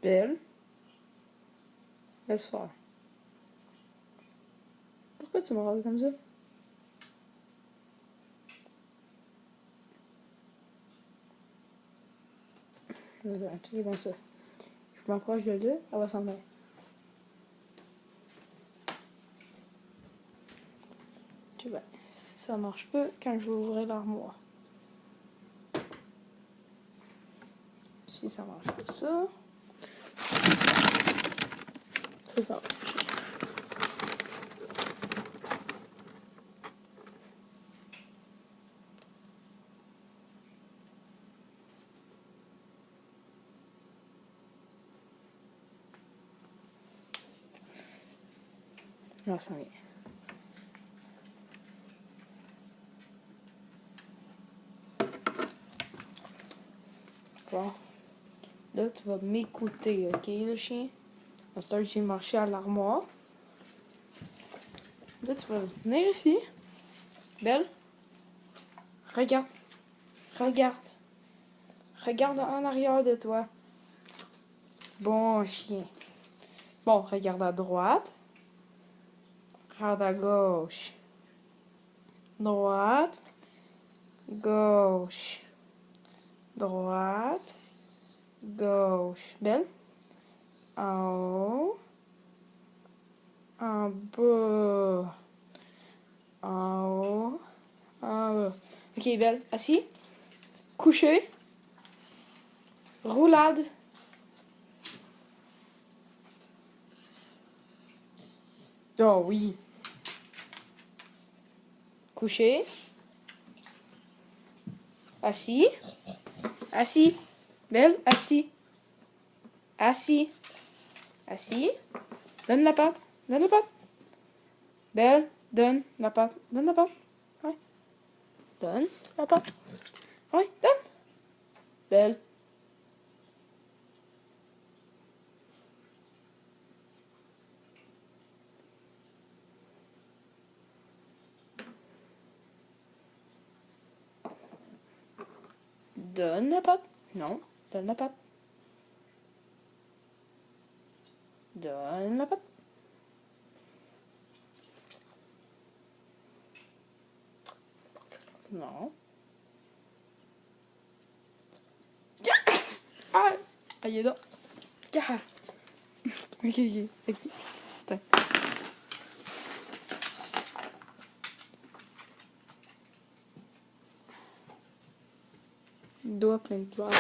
Belle. Laisse faire. Pourquoi tu me regardes comme ça? Tu es comme ça. Je m'approche de là, elle va s'en aller. Tu vois, si ça marche pas, quand je vais ouvrir l'armoire. Si ça marche pas ça. Ça va. Là, ça vient. Bon. Là, tu vas m'écouter, ok, le chien? À ce temps, j'ai marché à l'armoire. Là, tu vas venir ici. Belle. Regarde. Regarde. Regarde en arrière de toi. Bon chien. Bon, regarde à droite. Regarde à gauche. Droite. Gauche. Droite. Gauche. Belle. En haut. En bas. En haut. En bas. Ok, Belle. Assis. Couché. Roulade. Oh oui. Couché. Assis. Assis. Belle. Assis. Assis. Assis. Donne la patte. Donne la patte. Belle. Donne la patte. Donne la patte. Ouais. Donne la patte. Ouais. Donne. Belle. Donne la patte. Non. Donne la patte. Donne la patte. Non. Ah! Aïe, non. Ah. Ok, ok. Attends. Doigt plein de doigts.